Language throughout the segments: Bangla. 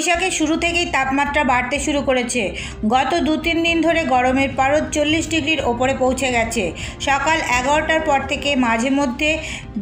বৈশাখের শুরু থেকেই তাপমাত্রা বাড়তে শুরু করেছে। গত 2-3 দিন ধরে গরমের পারদ 40 ডিগ্রির ওপরে পৌঁছে গেছে। সকাল 11টার পর থেকে মাঝে মধ্যে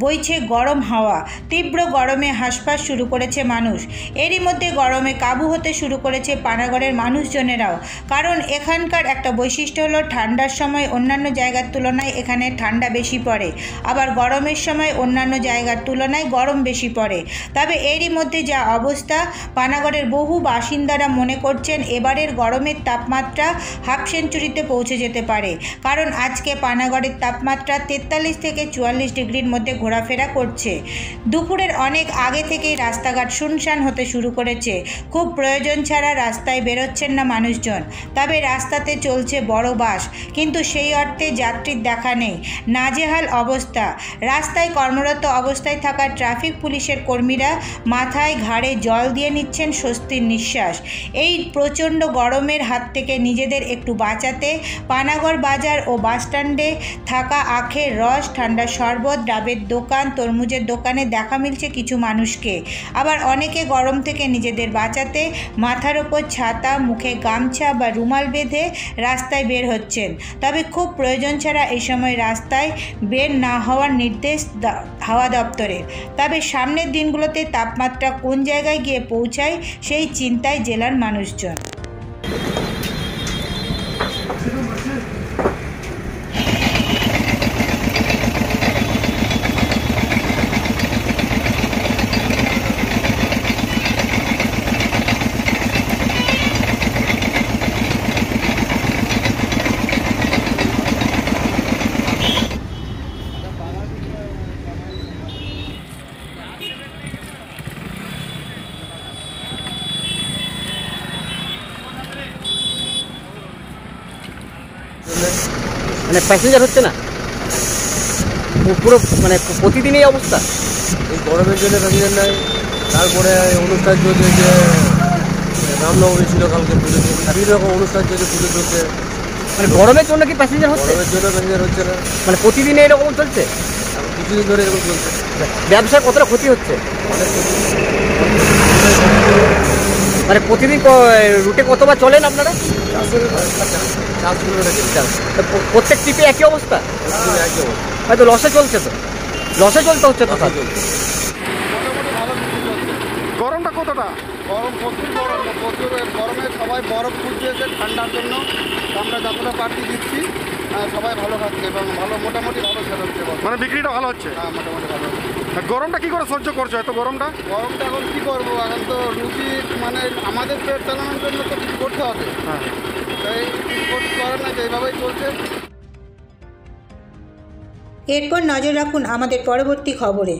বইছে গরম হাওয়া। তীব্র গরমে হাঁসফাঁস শুরু করেছে মানুষ। এরই মধ্যে গরমে কাবু হতে শুরু করেছে পানাগড়ের মানুষজনেরাও। কারণ এখানকার একটা বৈশিষ্ট্য হলো ঠান্ডার সময় অন্যান্য জায়গার তুলনায় এখানে ঠান্ডা বেশি পড়ে, আবার গরমের সময় অন্যান্য জায়গার তুলনায় গরম বেশি পড়ে। তবে এরই মধ্যে যা অবস্থা, পানাগড়ের বহু বাসিন্দারা মনে করছেন এবারের গরমের তাপমাত্রা হাফ সেঞ্চুরিতে পৌঁছে যেতে পারে। কারণ আজকে পানাগড়ের তাপমাত্রা 43 থেকে 44 ডিগ্রির মধ্যে ঘোরাফেরা করছে। দুপুরের অনেক আগে থেকেই রাস্তাঘাট শুনশান হতে শুরু করেছে। খুব প্রয়োজন ছাড়া রাস্তায় বেরোচ্ছেন না মানুষজন। তবে রাস্তাতে চলছে বড় বাস, কিন্তু সেই অর্থে যাত্রীর দেখা নেই। নাজেহাল অবস্থা। রাস্তায় কর্মরত অবস্থায় থাকা ট্রাফিক পুলিশের কর্মীরা মাথায় ঘাড়ে জল দিয়ে নিচ্ছেন স্বস্তির নিঃশ্বাস। এই প্রচণ্ড গরমের হাত থেকে নিজেদের একটু বাঁচাতে পানাগড় বাজার ও বাসস্ট্যান্ডে থাকা আখের রস, ঠান্ডা শরবত, ডাবের দোকান, তরমুজের দোকানে দেখা মিলছে কিছু মানুষকে। আবার অনেকে গরম থেকে নিজেদের বাঁচাতে মাথার ওপর ছাতা, মুখে গামছা বা রুমাল বেঁধে রাস্তায় বের হচ্ছেন। তবে খুব প্রয়োজন ছাড়া এই সময় রাস্তায় বের না হওয়ার নির্দেশ হাওয়া দপ্তরের। তবে সামনের দিনগুলোতে তাপমাত্রা কোন জায়গায় গিয়ে পৌঁছায় সেই চিন্তায় জেলার মানুষজন। মানে প্যাসেঞ্জার হচ্ছে না, পুরো মানে প্রতিদিনই অবস্থা। এই গরমের জন্য প্যাসেঞ্জার নাই। তারপরে অনুষ্ঠান চলছে, যে রামনবমী ছিল কালকে, পুজো চলছে, বিভিন্ন রকম অনুষ্ঠান চলছে, পুজো চলছে। মানে গরমের জন্য কি প্যাসেঞ্জার হচ্ছে? গরমের জন্য প্যাসেঞ্জার হচ্ছে না, মানে প্রতিদিন এরকম চলছে, কিছুদিন ধরে এরকম চলছে। ব্যবসার কতটা ক্ষতি হচ্ছে? অনেক ক্ষতি। মানে প্রতিদিন রুটে কতবার চলেন আপনারা? 4 কিলোমিটার। প্রত্যেক ট্রিপে একই অবস্থা? একই অবস্থা। হয়তো লসে চলছে, তো লসে চলতে হচ্ছে তো। গরমটা কতটা? গরম প্রচুর, প্রচুর গরমে সবাই বরফ খুঁজছে ঠান্ডার জন্য। আমরা যতটা পার্টি দিচ্ছি সবাই ভালো খাচ্ছে এবং মোটামুটি ভালো সেল হচ্ছে। মানে বিক্রিটা ভালো হচ্ছে? হ্যাঁ, মোটামুটি ভালো হচ্ছে। গরমটা কি করে সহ্য করছো এত গরমটা? গরমটা এখন কী করবো, এখন তো রুটি মানে আমাদের পেট চালানোর জন্য তো কিছু করতে হবে। হ্যাঁ, তাই কিছু করতে পারে না, যে এইভাবেই চলছে। এরপর নজর রাখুন আমাদের পরবর্তী খবরে।